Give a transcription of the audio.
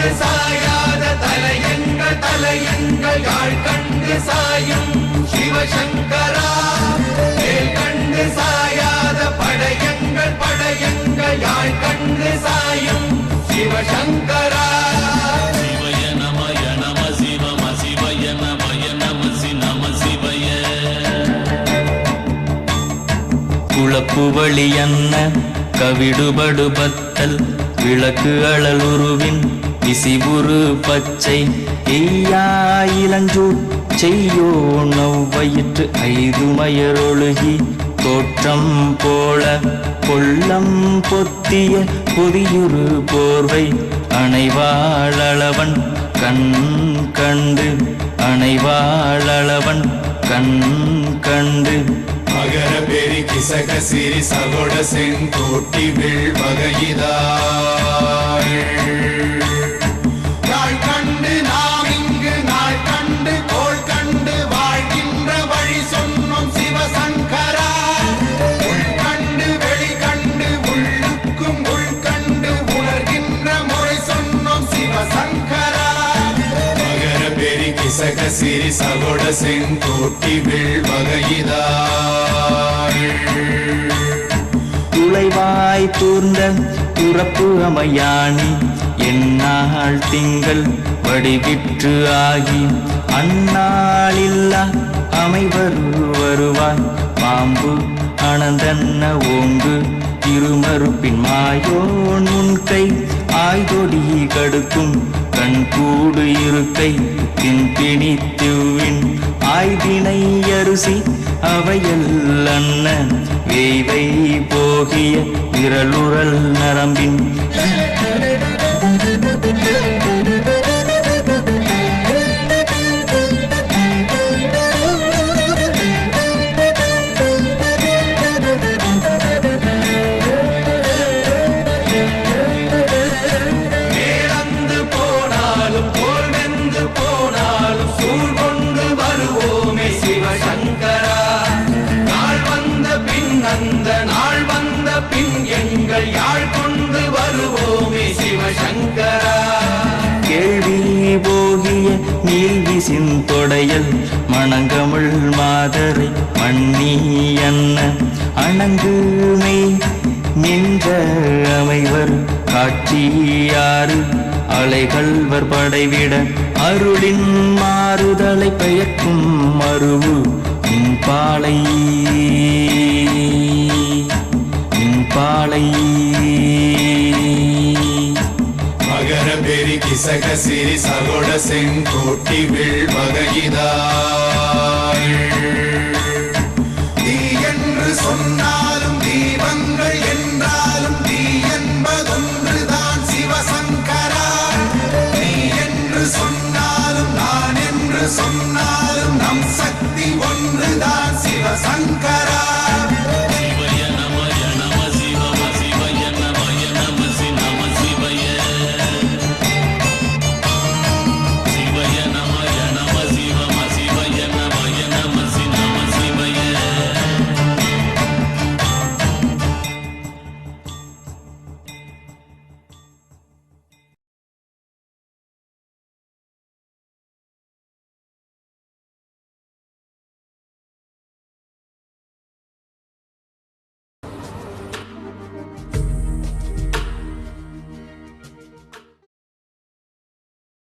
கண்டு சாயாத தலையங்கள் யாழ் கண்டு சாயும் சிவசங்கரா. வேல் கண்டு சாயாத படையங்கள் யாழ் கண்டு சாயும் சிவசங்கரா. சிவய நமய நம சிவம சிவய நமய நம சி நம சிவய. குளப்புவழி என்ன கவிடுபடு பத்தல் விளக்கு அழலுருவின் விசிபுரு பச்சை எய்யாயிலஞ்சூர் செய்யோ நவ்வயிற்று ஐதுமயரொழுகி தோற்றம் போல கொல்லம் பொத்திய பொதியுறு போர்வை அணைவாழவன் கண் கண்டு அணைவாழவன் கண் கண்டு. மகர பெரி கிசக சிறி சகோட செங்கோட்டி வில் வகையிதாள் யாழ் கண்டு நாம் இங்கு நாள் கண்டு கோள் கண்டு வாழ்கின்ற வழி சொன்னோம் சிவசங்கரா. உள் கண்டு வெளி கண்டு உள்ளுக்கும் உள் கண்டு உணர்கின்ற முறை சொன்னோம் சிவசங்கரா. மகர பெரி கிசக சிறி சகோட செங்கோட்டி வில் வகையிதாள் துளைவாய் தூர்ந்த துறப்பு அமையாணி எந்நாள் திங்கள் வடிவிற்று ஆகி அந்நாளில்லா வருவாய் பாம்பு அனந்தன்ன ஓங்கு திருமறுப்பின் மாயோன் உன்கை ஆய்தொடி கடுக்கும் கண்கூடு இருக்கை தின்பிணித்துவின் ஆய்தினை அரிசி அவையல் அன்ன வேய்வை போகிய விரலுரல் நரம்பின். அந்த நாள் வந்த பின் எங்கள் யாழ் கொண்டு வருவோமே சிவசங்கரா. கேள்வி போகிய நீல்விசின் தொடையல் மணங்கமிழ் மாதரை மண்ணி என்ன அணங்குமே நின்ற அமைவர் காட்சியாறு அலைகள்வர் படைவிட அருளின் மாறுதலை பெயர்க்கும் மருவு பாலை பாலை. மகர பெரி கிசக சிறி சகோட செங்கோட்டி வில் வகையிதாள் தீ என்று சொன்னாலும் தீபங்கள் என்றாலும் தீ என்பதொன்றுதான் சிவசங்கரா. நீ என்று சொன்னாலும் நான் என்று சொன்னாலும் நம் சக்தி ஒன்றுதான் சிவசங்கரா.